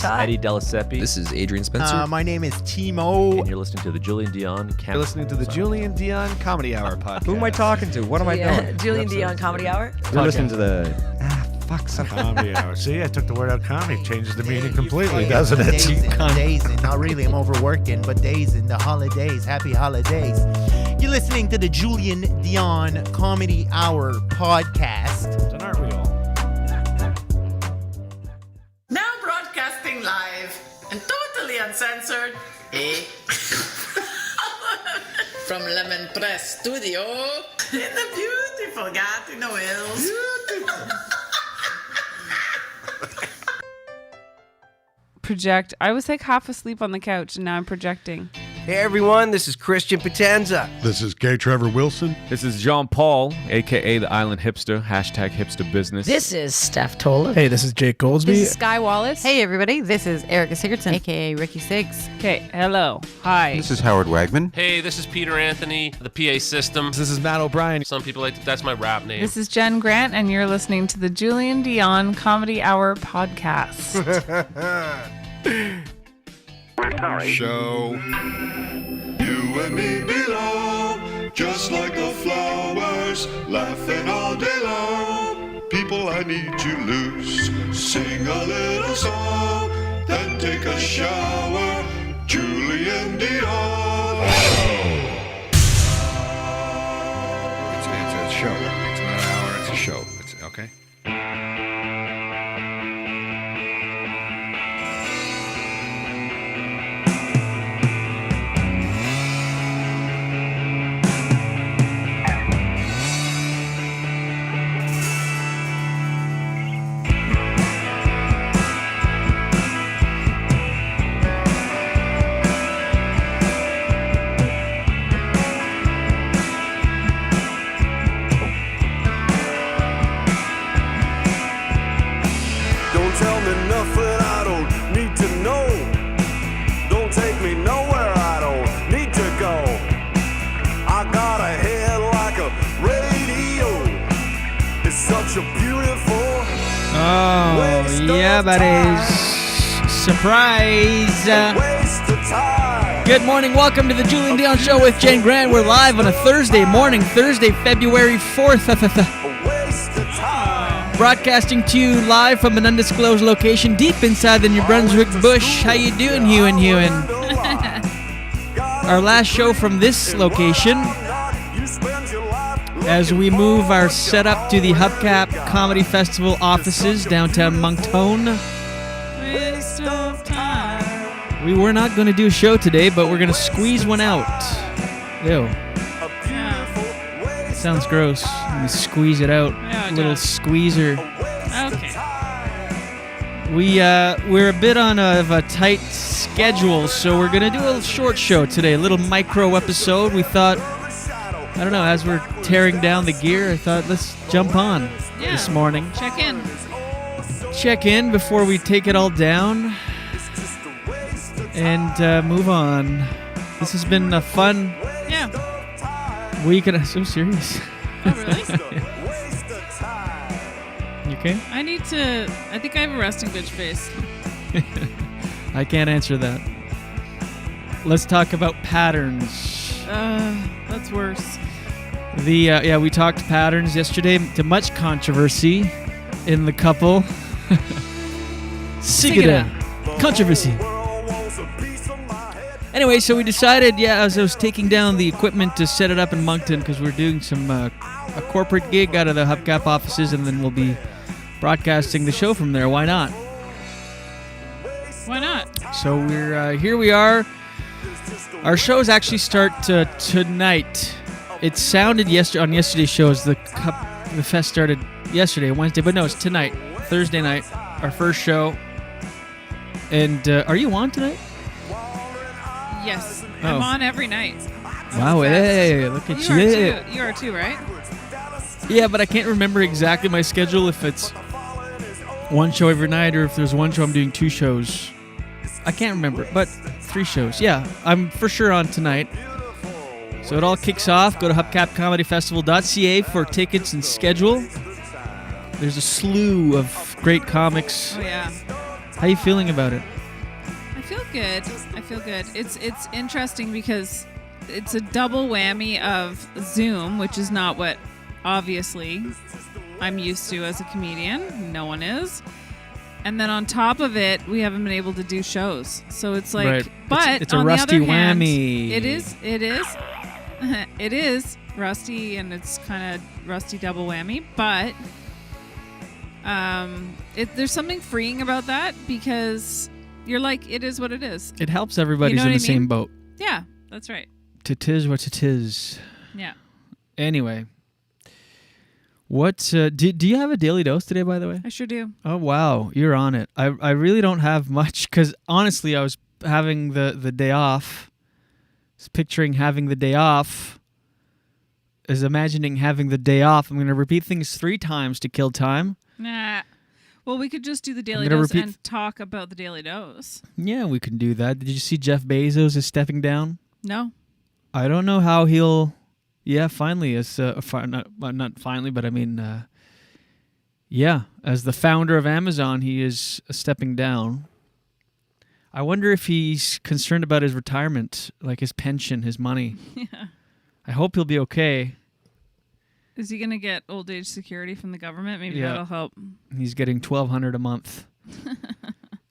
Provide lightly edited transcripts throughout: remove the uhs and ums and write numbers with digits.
Eddie Delaseppe. This is Adrian Spencer. My name is Timo. And you're listening to the Julien Dionne You're listening to the Julien Dionne Comedy Hour podcast. Who am I talking to? What am I doing? Julien Dionne Comedy Hour. You're listening to the... Comedy Hour. See, I took the word out comedy. Changes the meaning completely, doesn't it? Dazing. Not really. I'm overworking, but dazing. The holidays. Happy holidays. You're listening to the Julien Dionne Comedy Hour podcast. And aren't we all? Now broadcasting live and totally uncensored, from Lemon Press Studio in the beautiful Gatineau Hills. Project. I was like half asleep on the couch and now I'm projecting. Hey everyone, this is Christian Potenza. This is K. Trevor Wilson. This is Jean Paul, a.k.a. the Island Hipster, #hipsterbusiness. This is Steph Tola. Hey, this is Jake Goldsby. This is Sky Wallace. Hey everybody, this is Erica Sigurdsson, aka Ricky Siggs. Okay, hello. Hi. This is Howard Wagman. Hey, this is Peter Anthony, the PA system. This is Matt O'Brien. Some people like that's my rap name. This is Jen Grant, and you're listening to the Julien Dionne Comedy Hour podcast. Show. You and me belong, just like the flowers, laughing all day long. People I need to lose, sing a little song, then take a shower. Julien Dionne. It's a show. It's not an hour, it's a show. It's okay. Oh, yeah, buddies. Surprise. Good morning. Welcome to the Julien Dionne Show with Jane Grant. We're live on a Thursday morning, Thursday, February 4th. Broadcasting to you live from an undisclosed location deep inside the New Brunswick bush. How you doing, Ewan? Our last show from this location as we move our setup to the Hubcap Comedy Festival offices downtown Moncton. Waste of time. We were not going to do a show today, but we're going to squeeze one out. Ew. Yeah. Sounds gross. Let me squeeze it out. Yeah, Little squeezer. Okay. We're a bit on a tight schedule, so we're going to do a short show today, a little micro episode. We thought, I don't know, as we're tearing down the gear, I thought let's jump on this morning. Check in before we take it all down and move on. This has been a fun week, and I'm so serious. Oh, really? You okay? I think I have a resting bitch face. I can't answer that. Let's talk about patterns. That's worse. We talked patterns yesterday to much controversy in the couple. Sigida. Controversy. Anyway, so we decided, as I was taking down the equipment to set it up in Moncton, because we're doing some a corporate gig out of the Hubcap offices, and then we'll be broadcasting the show from there. Why not? Why not? So we're here we are. Our shows actually start tonight. It sounded on yesterday's show as the fest started yesterday, Wednesday, but no, it's tonight, Thursday night, our first show. And are you on tonight? Yes, I'm on every night. Wow, hey, look at you. You are too, right? Yeah, but I can't remember exactly my schedule, if it's one show every night or if there's one show I'm doing two shows. I can't remember, but 3 shows. Yeah, I'm for sure on tonight. So it all kicks off. Go to hubcapcomedyfestival.ca for tickets and schedule. There's a slew of great comics. Oh, yeah. How you feeling about it? I feel good. It's interesting because it's a double whammy of Zoom, which is not what, obviously, I'm used to as a comedian. No one is. And then on top of it, we haven't been able to do shows. So it's like, Right. but it's a on rusty the other hand, whammy. it is, it is rusty, and it's kind of rusty double whammy. But there's something freeing about that because you're like, it is what it is. It helps everybody's You know in what the I mean? same boat. Yeah, that's right. Tis what it is. Yeah. Anyway. What do you have a daily dose today, by the way? I sure do. Oh, wow. You're on it. I really don't have much because, honestly, I was having the day off. I was picturing having the day off. Is imagining having the day off. I'm going to repeat things 3 times to kill time. Nah. Well, we could just do the daily gonna dose repeat- and talk about the daily dose. Yeah, we can do that. Did you see Jeff Bezos is stepping down? No. I don't know how he'll... Yeah, finally, as not finally, but I mean, yeah, as the founder of Amazon, he is stepping down. I wonder if he's concerned about his retirement, like his pension, his money. Yeah. I hope he'll be okay. Is he going to get old age security from the government? Maybe Yeah. that'll help. He's getting $1,200 a month.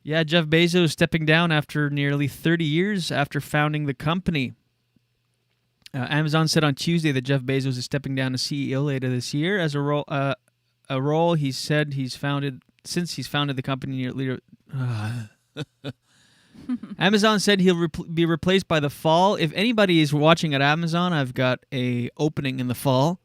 Yeah, Jeff Bezos stepping down after nearly 30 years after founding the company. Amazon said on Tuesday that Jeff Bezos is stepping down as CEO later this year as a role he said he's founded the company nearly. Amazon said he'll be replaced by the fall. If anybody is watching at Amazon, I've got a opening in the fall.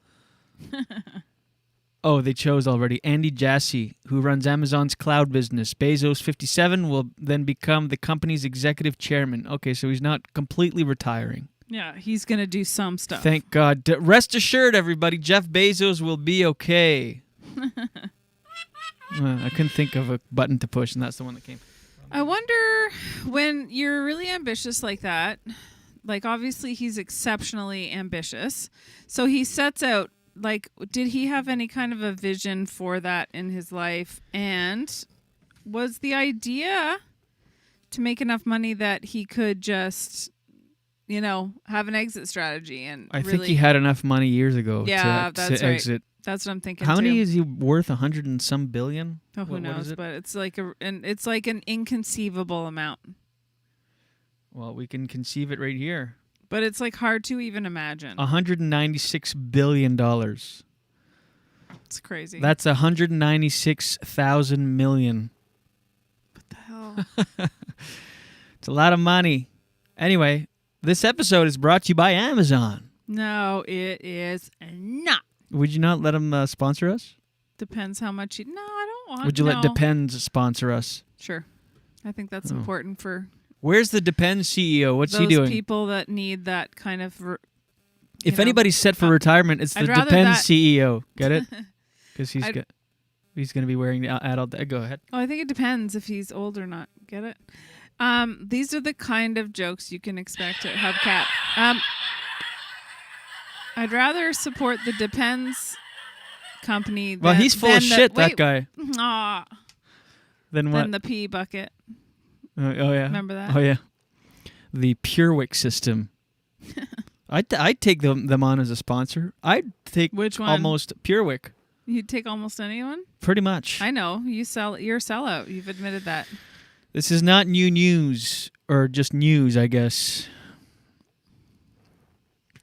Oh, they chose already. Andy Jassy, who runs Amazon's cloud business. Bezos, 57, will then become the company's executive chairman. Okay, so he's not completely retiring. Yeah, he's going to do some stuff. Thank God. Rest assured, everybody, Jeff Bezos will be okay. I couldn't think of a button to push, and that's the one that came. I wonder when you're really ambitious like that, like obviously he's exceptionally ambitious. So he sets out, like, did he have any kind of a vision for that in his life? And was the idea to make enough money that he could just, you know, have an exit strategy? And I really, think he had enough money years ago yeah, to that's right. exit. That's what I'm thinking. How too. many is he worth? 100 and some billion? Oh, who What knows? is it? But it's like an inconceivable amount. Well, we can conceive it right here. But it's like hard to even imagine. $196 billion. It's crazy. That's 196,000 million. What the hell? It's a lot of money. Anyway, this episode is brought to you by Amazon. No, it is not. Would you not let them sponsor us? Depends how much you... No, I don't want... Would you let no. Depends sponsor us? Sure. I think that's Oh. important for... Where's the Depends CEO? What's he those doing? people that need that kind of... If anybody's set for retirement, it's the I'd rather Depends that- CEO. Get it? Because he's I'd- going to be wearing the adult... Go ahead. Oh, I think it depends if he's old or not. Get it? These are the kind of jokes you can expect at Hubcap. I'd rather support the Depends company Well, he's full of shit, that guy. Aw. Then what? Than the pee bucket. Oh, yeah. Remember that? Oh, yeah. The PureWick system. I'd take them on as a sponsor. I'd take Which one? almost PureWick. You'd take almost anyone? Pretty much. I know. You're a sellout. You've admitted that. This is not new news, or just news, I guess.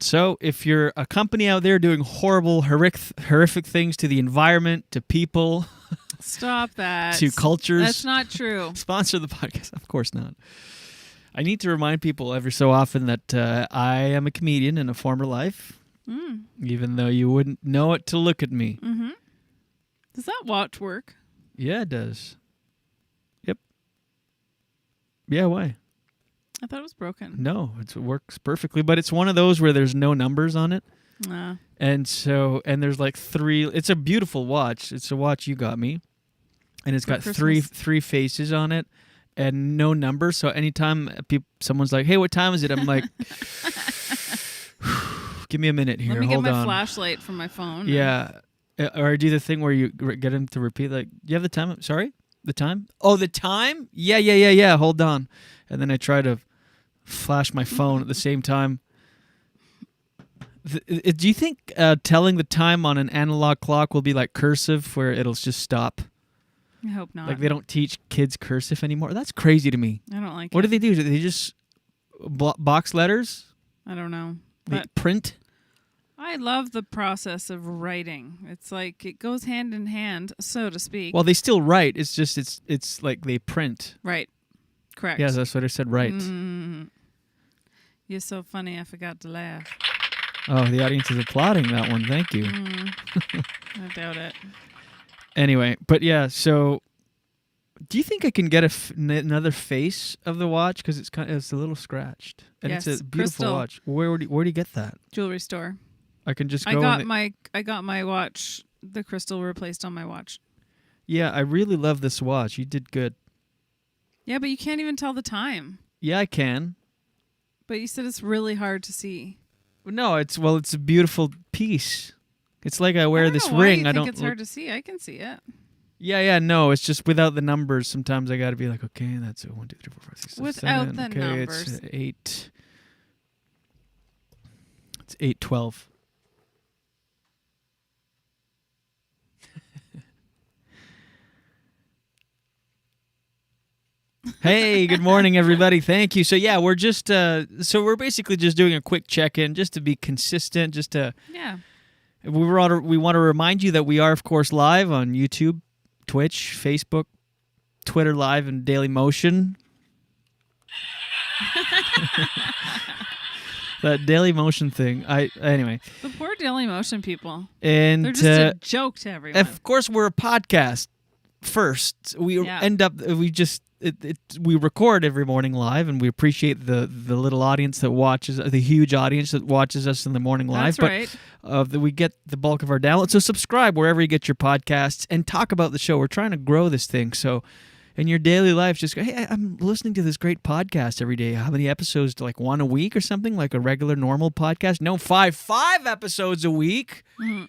So, if you're a company out there doing horrible, horrific things to the environment, to people, Stop that. to cultures, That's not true. sponsor the podcast. Of course not. I need to remind people every so often that I am a comedian in a former life, even though you wouldn't know it to look at me. Mm-hmm. Does that watch work? Yeah, it does. Yep. Yeah, why? I thought it was broken. No, it works perfectly, but it's one of those where there's no numbers on it. And there's like 3, it's a beautiful watch. It's a watch you got me. And it's got three faces on it and no number. So anytime someone's like, "Hey, what time is it?" I'm like, "Give me a minute here. Let me Hold get my on." flashlight from my phone. Yeah. Or do the thing where you get him to repeat, like, "Do you have the time?" Sorry? The time? Oh, the time? Yeah. Hold on. And then I try to flash my phone at the same time. Do you think telling the time on an analog clock will be like cursive, where it'll just stop? I hope not. Like they don't teach kids cursive anymore? That's crazy to me. I don't like What it. do they do? Do they just box letters? I don't know. They print? I love the process of writing. It's like it goes hand in hand, so to speak. Well, they still write. It's just it's like they print. Right. Correct. Yeah, that's what I said. Right. You're so funny. I forgot to laugh. Oh, the audience is applauding that one. Thank you. I doubt it. Anyway, but yeah. So, do you think I can get another face of the watch, because it's a little scratched and Yes, it's a beautiful crystal. watch? Where do you get that? Jewelry store. I can just go. I got my watch. The crystal replaced on my watch. Yeah, I really love this watch. You did good. Yeah, but you can't even tell the time. Yeah, I can. But you said it's really hard to see. No, it's a beautiful piece. It's like I wear this know why ring. you I think don't. it's hard to see. I can see it. Yeah. No, it's just without the numbers. Sometimes I got to be like, okay, that's a 1, 2, 3, 4, 5, 6, 7. Without the okay, numbers. It's 8. It's 8:12. Hey, good morning, everybody. Thank you. So yeah, we're just we're basically just doing a quick check-in, just to be consistent, just to we want to remind you that we are, of course, live on YouTube, Twitch, Facebook, Twitter Live, and Daily Motion. That Daily Motion thing. Anyway. The poor Daily Motion people. And they're just a joke to everyone. Of course, we're a podcast first. We end up we record every morning live, and we appreciate the little audience that watches, the huge audience that watches us in the morning live. That's right. We get the bulk of our downloads. So subscribe wherever you get your podcasts and talk about the show. We're trying to grow this thing. So in your daily life, just go, hey, I'm listening to this great podcast every day. How many episodes? Like 1 a week or something? Like a regular normal podcast? No, five episodes a week. Mm-hmm.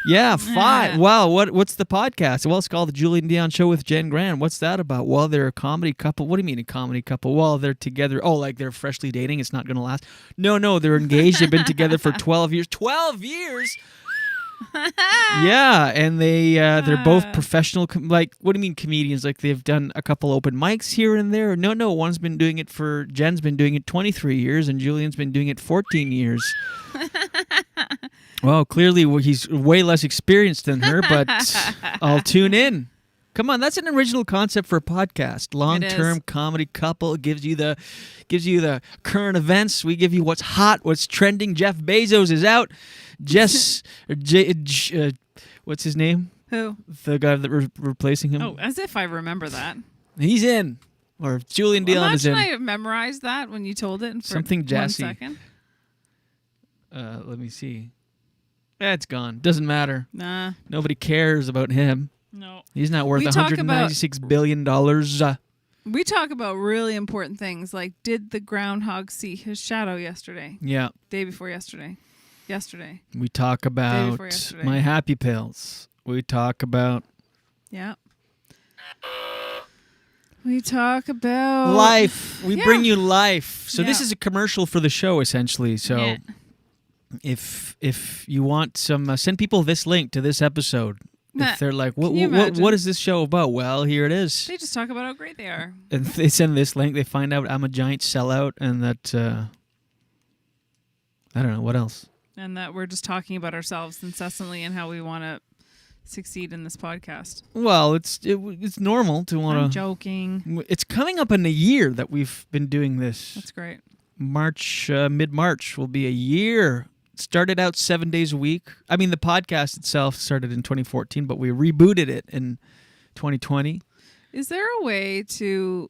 Yeah, 5. Wow, what's the podcast? Well, it's called The Julien Dionne Show with Jen Grant. What's that about? Well, they're a comedy couple. What do you mean a comedy couple? Well, they're together. Oh, like they're freshly dating. It's not going to last. No, they're engaged. They've been together for 12 years. 12 years? Yeah, and they're both professional. Like, what do you mean comedians? Like they've done a couple open mics here and there? No, Jen's been doing it 23 years, and Julian's been doing it 14 years. Well, clearly he's way less experienced than her, but I'll tune in. Come on, that's an original concept for a podcast. Long-term comedy couple. It gives you the current events. We give you what's hot, what's trending. Jeff Bezos is out. What's his name? Who? The guy that replacing him. Oh, as if I remember that. He's in. Or Julien Dionne is in. Imagine I memorized that when you told it for Something jazzy. 1 second. Let me see. It's gone. Doesn't matter. Nah. Nobody cares about him. No. He's not worth $196 billion. We talk about really important things, like did the groundhog see his shadow yesterday? Yeah. Day before yesterday. Yesterday. We talk about my happy pills. We talk about... Yeah. We talk about... life. We bring you life. So this is a commercial for the show, essentially. So... Yeah. If you want some, send people this link to this episode. If they're like, what is this show about? Well, here it is. They just talk about how great they are. And they send this link. They find out I'm a giant sellout, and that I don't know what else. And that we're just talking about ourselves incessantly and how we want to succeed in this podcast. Well, it's normal to want to. I'm joking. It's coming up in a year that we've been doing this. That's great. Mid-March will be a year. Started out 7 days a week. I mean, the podcast itself started in 2014, but we rebooted it in 2020. Is there a way to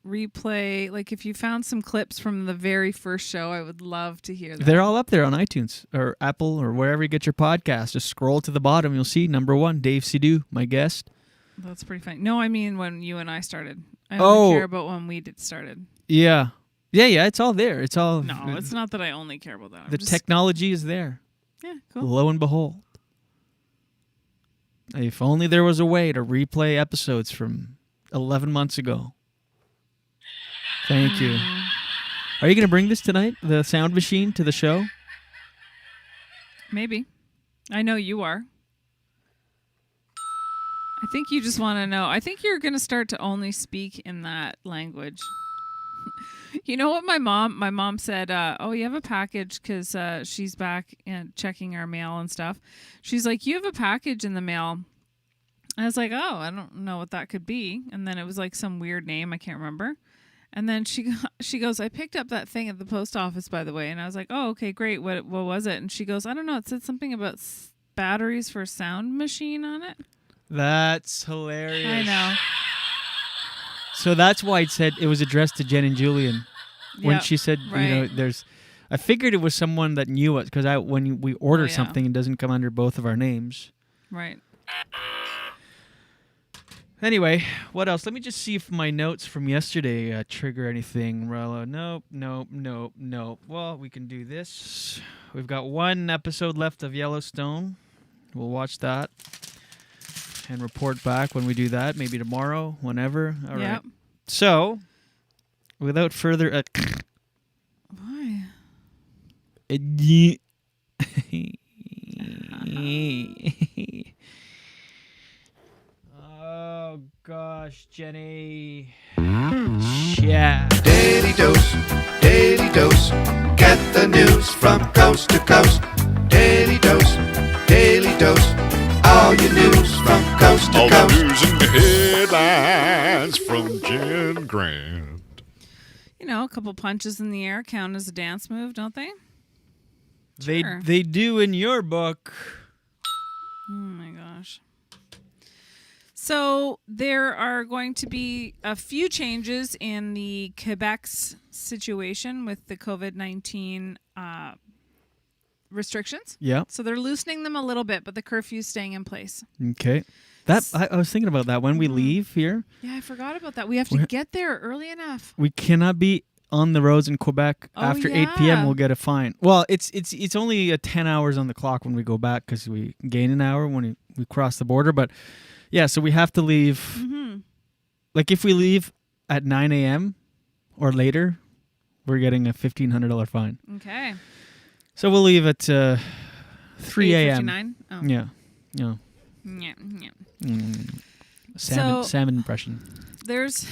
replay, like if you found some clips from the very first show, I would love to hear that. They're all up there on iTunes or Apple or wherever you get your podcast. Just scroll to the bottom. You'll see number 1, Dave Sidhu, my guest. That's pretty funny. No, I mean when you and I started. I only care about when we started. Yeah. Yeah, it's all there. It's all... No, it's not that I only care about that. The technology is there. Yeah, cool. Lo and behold. If only there was a way to replay episodes from 11 months ago. Thank you. Are you going to bring this tonight, the sound machine, to the show? Maybe. I know you are. I think you just want to know. I think you're going to start to only speak in that language. You know what my mom said, oh, you have a package, because she's back and checking our mail and stuff. She's like, you have a package in the mail. I was like, oh, I don't know what that could be. And then it was like some weird name. I can't remember. And then she goes, I picked up that thing at the post office, by the way. And I was like, oh, okay, great. What was it? And she goes, I don't know. It said something about batteries for a sound machine on it. That's hilarious. I know. So that's why it said it was addressed to Jen and Julien. When Yep, she said, right. I figured it was someone that knew us, because when we order something, it doesn't come under both of our names. Right. Anyway, what else? Let me just see if my notes from yesterday trigger anything. Nope. Well, we can do this. We've got one episode left of Yellowstone. We'll watch that and report back when we do that. Maybe tomorrow, whenever. All right. So, without further... Why? Oh, gosh, Jenny. Yeah. Daily dose, get the news from coast to coast. Daily dose, all your news from coast to All coast. the news and headlines from Jen Grant. You know, a couple punches in the air count as a dance move, don't they? Sure. They do in your book. Oh, my gosh. So there are going to be a few changes in the Quebec's situation with the COVID-19 restrictions. Yeah. So they're loosening them a little bit, but the curfew's staying in place. Okay. I was thinking about that when we leave here. Yeah, I forgot about that. We have to get there early enough. We cannot be on the roads in Quebec after 8 p.m. We'll get a fine. Well, it's only 10 hours on the clock when we go back, because we gain an hour when we cross the border. But yeah, so we have to leave. Mm-hmm. Like if we leave at 9 a.m. or later, we're getting a $1,500 fine. Okay. So we'll leave at 3 a.m. 8:59? Oh. Yeah. Yeah. Salmon impression. There's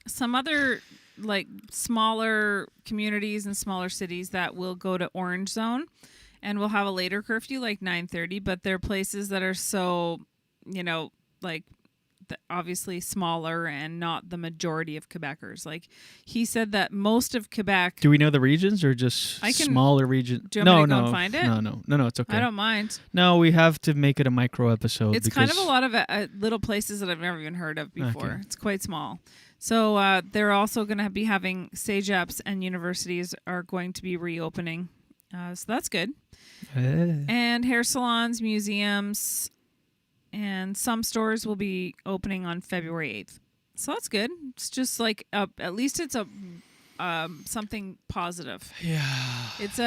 some other like smaller communities and smaller cities that will go to orange zone and will have a later curfew, like 9:30, but they're places that are so, like obviously smaller and not the majority of Quebecers. Like he said that most of Quebec. Do we know the regions or just smaller regions? Do you want me to go and find it? No, it's okay. I don't mind. No, we have to make it a micro episode. It's kind of a lot of little places that I've never even heard of before. Okay. It's quite small. So they're also going to be having CEGEPs, and universities are going to be reopening. So that's good. And hair salons, museums, and some stores will be opening on February 8th. So that's good. It's just like at least it's a something positive. Yeah. It's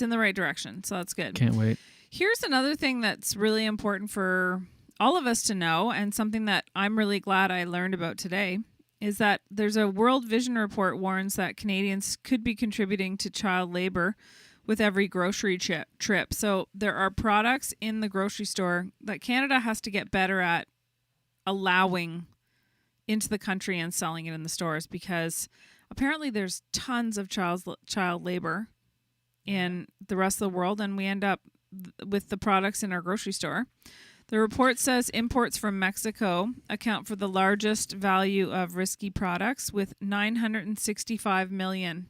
in the right direction. So that's good. Can't wait. Here's another thing that's really important for all of us to know, and something that I'm really glad I learned about today, is that there's a World Vision report warns that Canadians could be contributing to child labor with every grocery trip. So there are products in the grocery store that Canada has to get better at allowing into the country and selling it in the stores, because apparently there's tons of child labor in the rest of the world, and we end up with the products in our grocery store. The report says imports from Mexico account for the largest value of risky products, with $965 million.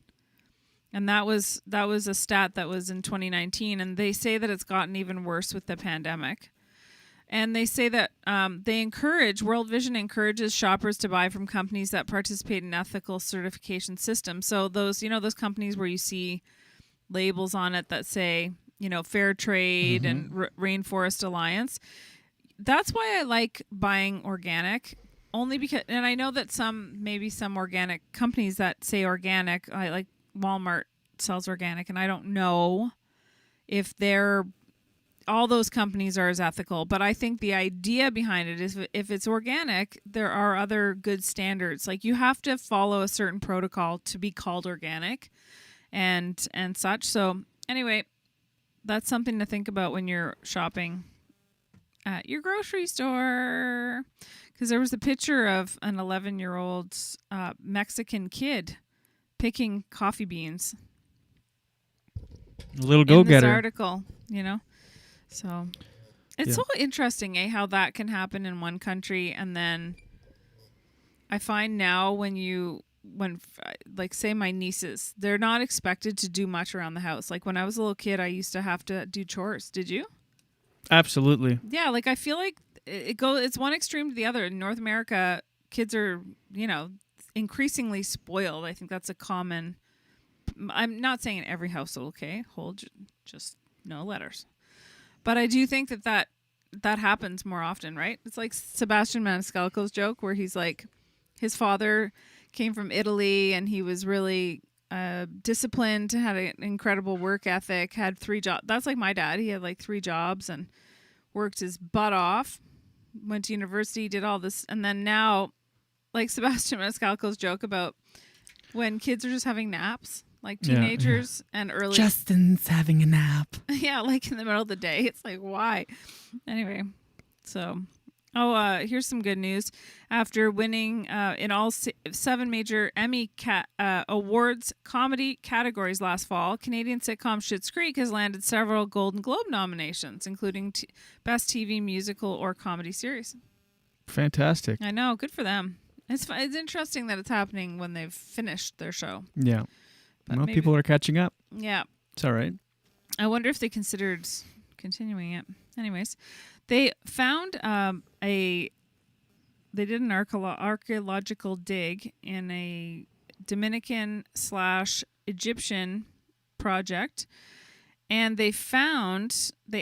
And that was a stat that was in 2019, and they say that it's gotten even worse with the pandemic. And they say that World Vision encourages shoppers to buy from companies that participate in ethical certification systems. So those companies where you see labels on it that say, Fair Trade and Rainforest Alliance. That's why I like buying organic, only because, and I know that some organic companies that say organic, like Walmart sells organic, and I don't know if they're all those companies are as ethical, but I think the idea behind it is if it's organic, there are other good standards. Like you have to follow a certain protocol to be called organic and such. So anyway, that's something to think about when you're shopping at your grocery store. Because there was a picture of an 11-year-old Mexican kid picking coffee beans. A little In go-getter. this article, you know. So it's so interesting, how that can happen in one country, and then I find now when like say my nieces, they're not expected to do much around the house. Like when I was a little kid, I used to have to do chores. Did you? Absolutely. Yeah, like I feel like it's one extreme to the other. In North America, kids are, increasingly spoiled. I think that's a common. I'm not saying in every household, okay? Just no letters. But I do think that happens more often, right? It's like Sebastian Maniscalco's joke where he's like, his father came from Italy and he was really disciplined, had an incredible work ethic, had 3 jobs. That's like my dad. He had like 3 jobs and worked his butt off, went to university, did all this. And then now, like Sebastian Maniscalco's joke about when kids are just having naps, like teenagers and early. Justin's having a nap. Yeah, like in the middle of the day. It's like, why? Anyway, so... here's some good news. After winning in all 7 major Emmy Awards comedy categories last fall, Canadian sitcom Schitt's Creek has landed several Golden Globe nominations, including Best TV Musical or Comedy Series. Fantastic. I know. Good for them. It's interesting that it's happening when they've finished their show. Yeah. But Well, people are catching up. Yeah. It's all right. I wonder if they considered continuing it. Anyways, they found they did an archaeological dig in a Dominican/Egyptian project, and they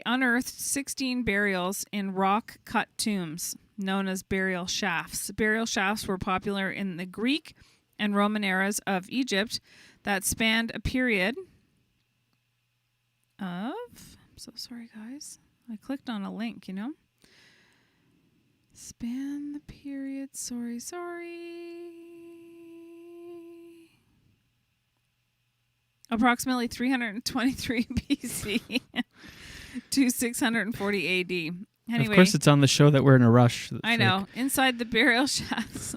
unearthed 16 burials in rock-cut tombs known as burial shafts. Burial shafts were popular in the Greek and Roman eras of Egypt that spanned a period of... I'm so sorry, guys. I clicked on a link, Span the period. Sorry. Approximately 323 BC to 640 AD. Anyway, of course, it's on the show that we're in a rush. I know. Inside the burial shafts,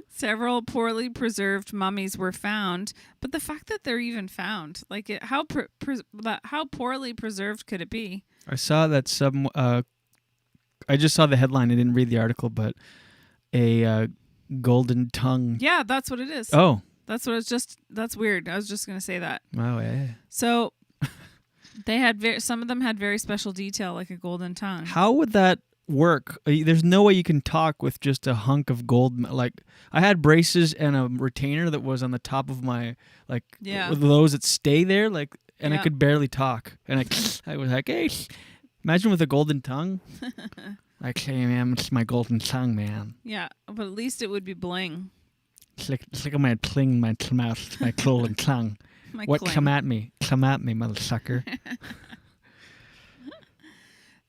several poorly preserved mummies were found. But the fact that they're even found, like how poorly preserved could it be? I saw that some. I just saw the headline. I didn't read the article, but a golden tongue. Yeah, that's what it is. Oh, that's what it's just. That's weird. I was just gonna say that. Wow. Yeah. So they had some of them had very special detail, like a golden tongue. How would that work? There's no way you can talk with just a hunk of gold. Like I had braces and a retainer that was on the top of my with those that stay there, and I could barely talk. And I was like, hey, imagine with a golden tongue. Like, hey man, it's my golden tongue, man. Yeah, but at least it would be bling. It's like my cling, my mouth, my golden tongue. What? Cling. Come at me, mother sucker.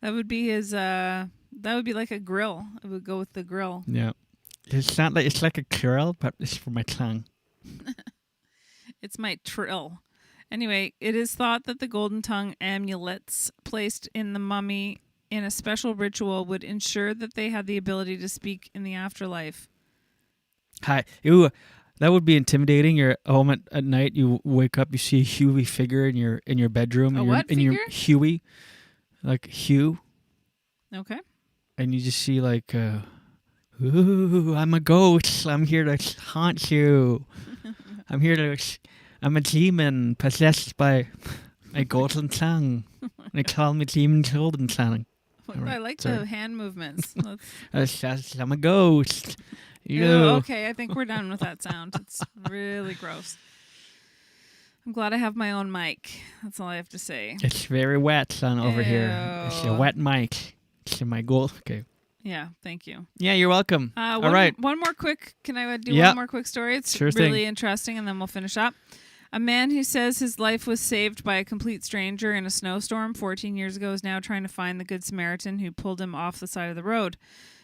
That would be his. That would be like a grill. It would go with the grill. Yeah, it's not like it's like a grill, but it's for my tongue. It's my trill. Anyway, it is thought that the golden tongue amulets placed in the mummy in a special ritual would ensure that they had the ability to speak in the afterlife. Hi. Ooh, that would be intimidating. You're home at night, you wake up, you see a Huey figure in your bedroom. What figure? Your Huey. Like Hugh. Okay. And you just see like, ooh, I'm a ghost. I'm here to haunt you. I'm a demon possessed by a golden tongue. They call me Demon Golden Tongue. I like the hand movements. I'm a ghost. Ew, okay, I think we're done with that sound. It's really gross. I'm glad I have my own mic. That's all I have to say. It's very wet, son, over here. It's a wet mic. It's in my gold. Okay. Yeah, thank you. Yeah, you're welcome. All right. One more quick. Can I do one more quick story? It's sure really thing. interesting, and then we'll finish up. A man who says his life was saved by a complete stranger in a snowstorm 14 years ago is now trying to find the Good Samaritan who pulled him off the side of the road.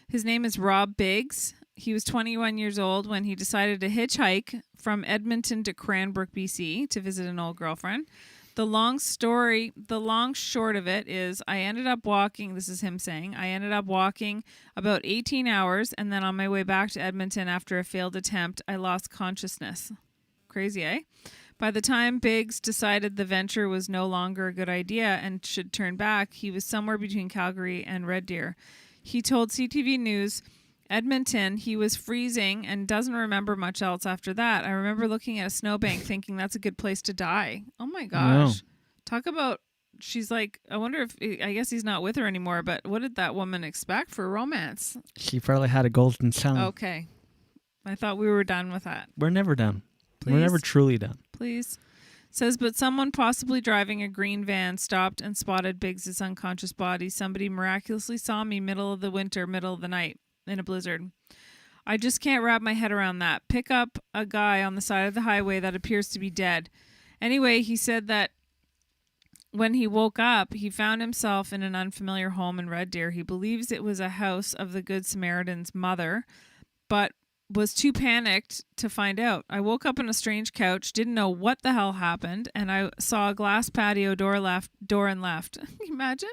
His name is Rob Biggs. He was 21 years old when he decided to hitchhike from Edmonton to Cranbrook, BC to visit an old girlfriend. The long short of it is I ended up walking, this is him saying, I ended up walking about 18 hours and then on my way back to Edmonton after a failed attempt, I lost consciousness. Crazy, eh? By the time Biggs decided the venture was no longer a good idea and should turn back, he was somewhere between Calgary and Red Deer. He told CTV News, Edmonton, he was freezing and doesn't remember much else after that. I remember looking at a snowbank thinking that's a good place to die. Oh my gosh. Talk about, she's like, I wonder if, I guess he's not with her anymore, but what did that woman expect for romance? She probably had a golden tongue. Okay. I thought we were done with that. We're never done. Please? We're never truly done. Please. Says, but someone possibly driving a green van stopped and spotted Biggs' unconscious body. Somebody miraculously saw me middle of the winter, middle of the night in a blizzard. I just can't wrap my head around that. Pick up a guy on the side of the highway that appears to be dead. Anyway, he said that when he woke up, he found himself in an unfamiliar home in Red Deer. He believes it was a house of the Good Samaritan's mother, but was too panicked to find out. I woke up on a strange couch, didn't know what the hell happened, and I saw a glass patio door and left. Can you imagine?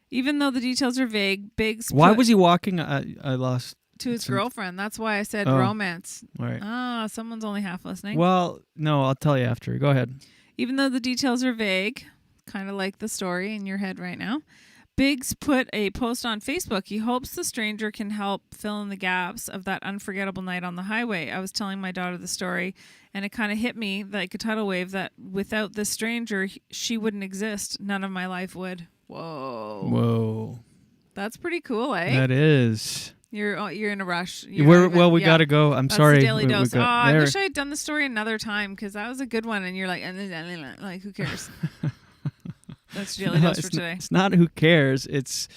Even though the details are vague, Biggs Why was he walking? I lost. To his girlfriend. That's why I said romance. Right. Someone's only half listening. Well, no, I'll tell you after. Go ahead. Even though the details are vague, kind of like the story in your head right now, Biggs put a post on Facebook. He hopes the stranger can help fill in the gaps of that unforgettable night on the highway. I was telling my daughter the story, and it kind of hit me like a tidal wave that without this stranger, she wouldn't exist. None of my life would. Whoa. That's pretty cool, eh? That is. You're in a rush. We got to go. I'm sorry. The daily dose. I wish I had done the story another time because that was a good one. And you're like who cares? That's daily dose for today. It's not who cares. It's.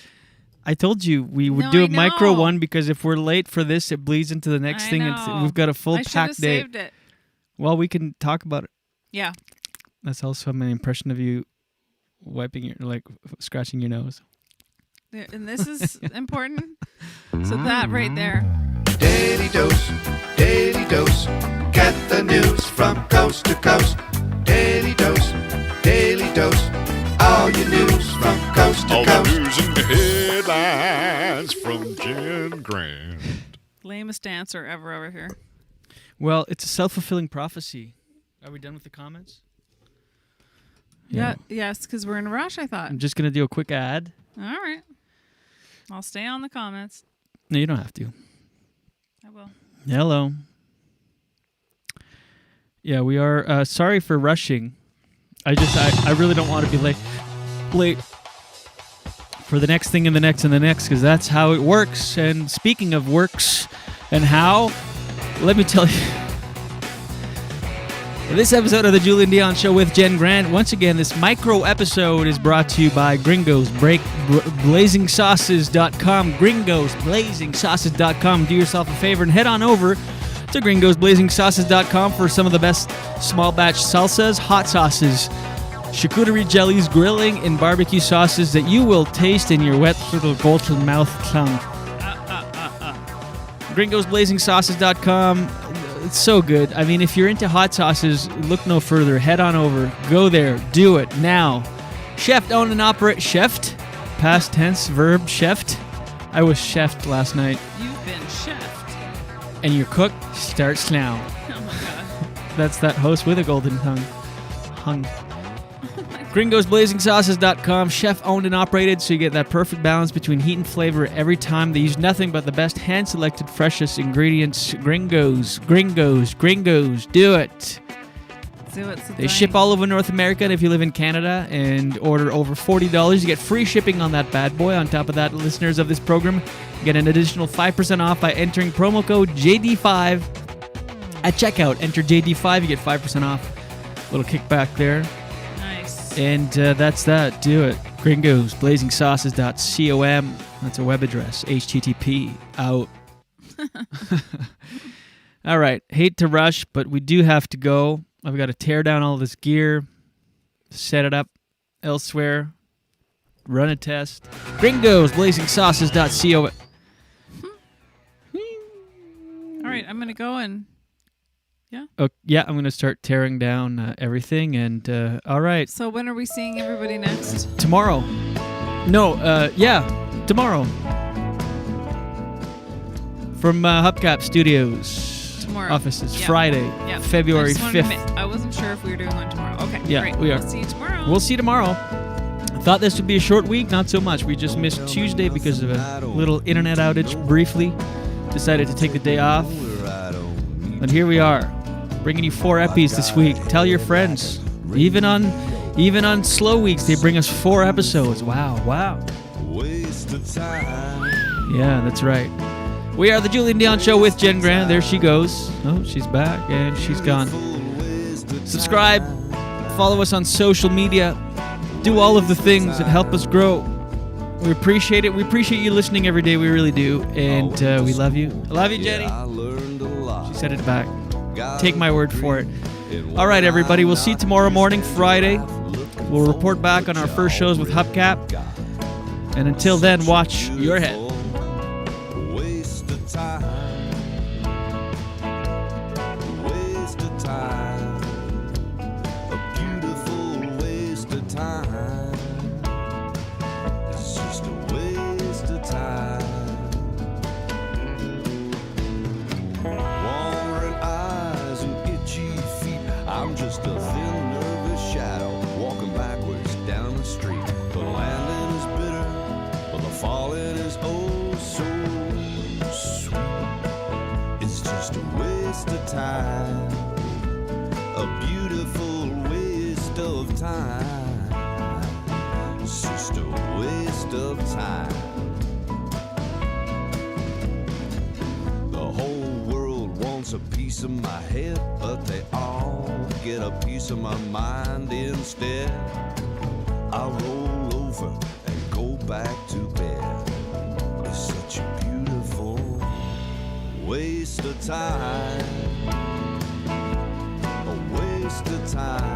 I told you we would do a micro one because if we're late for this, it bleeds into the next thing. We've got a full packed day. Saved it. Well, we can talk about it. Yeah. That's also my impression of you wiping your scratching your nose. And this is important. So that right there. Daily dose, get the news from coast to coast. Daily dose, all your news from coast to coast. All the news and headlines from Jen Grant. Lamest dancer ever over here. Well, it's a self-fulfilling prophecy. Are we done with the comments? Yeah. Yes, because we're in a rush, I thought. I'm just going to do a quick ad. All right. I'll stay on the comments. No, you don't have to. I will. Hello. Yeah, we are sorry for rushing. I really don't want to be late for the next thing and the next and the next because that's how it works. And speaking of works and how, let me tell you. This episode of the Julien Dionne Show with Jen Grant. Once again, this micro episode is brought to you by Gringos BlazingSauces.com. GringosBlazingSauces.com. Do yourself a favor and head on over to GringosBlazingSauces.com for some of the best small batch salsas, hot sauces, charcuterie jellies, grilling, and barbecue sauces that you will taste in your wet little golden mouth tongue. GringosBlazingSauces.com. It's so good. I mean, if you're into hot sauces, look no further. Head on over. Go there. Do it now. Chef owned and operate. Chefed. Past tense verb. Chefed. I was chefed last night. You've been chefed. And your cook starts now. Oh my god. That's that host with a golden tongue. GringosBlazingSauces.com. Chef owned and operated, so you get that perfect balance between heat and flavor every time. They use nothing but the best hand-selected, freshest ingredients. Gringos. Do it. They ship all over North America, and if you live in Canada and order over $40, you get free shipping on that bad boy. On top of that, listeners of this program get an additional 5% off by entering promo code JD5 at checkout. Enter JD5, you get 5% off. Little kickback there. And that's that. Do it. GringosBlazingSauces.com. That's our web address. HTTP. Out. All right. Hate to rush, but we do have to go. I've got to tear down all this gear, set it up elsewhere, run a test. Gringos, BlazingSauces.co. All right, I'm going to go and... Oh, yeah, I'm going to start tearing down everything. And all right. So when are we seeing everybody next? Tomorrow. No, tomorrow. From Hubcap Studios. Tomorrow. Offices. Yeah. Friday, Yeah. February I just wanted to 5th. I wasn't sure if we were doing one tomorrow. Okay, Yeah, great. we are. We'll see you tomorrow. We'll see you tomorrow. I thought this would be a short week. Not so much. We just missed Tuesday because of a little internet outage briefly. Decided to take the day off. And here we are, bringing you 4 epis this week. Tell your friends. Even on slow weeks, they bring us 4 episodes. Wow. Yeah, that's right. We are the Julien Dionne Show with Jen Grant. There she goes. Oh, she's back and she's gone. Subscribe. Follow us on social media. Do all of the things that help us grow. We appreciate it. We appreciate you listening every day. We really do. And we love you. I love you, Jenny. She said it back. Take my word for it. All right, everybody. We'll see you tomorrow morning, Friday. We'll report back on our first shows with Hubcap. And until then, watch your head. Waste of time. Waste of time. A beautiful waste of time. It's just a waste of time. Wandering eyes and itchy feet. I'm just a thin, nervous shadow walking backwards down the street. The landing is bitter, but the falling is oh so sweet. It's just a waste of time. A beautiful waste of time. It's just a waste of time. The whole world wants a piece of my head, but they all get a piece of my mind instead. I roll over and go back to bed. It's such a beautiful waste of time. A waste of time.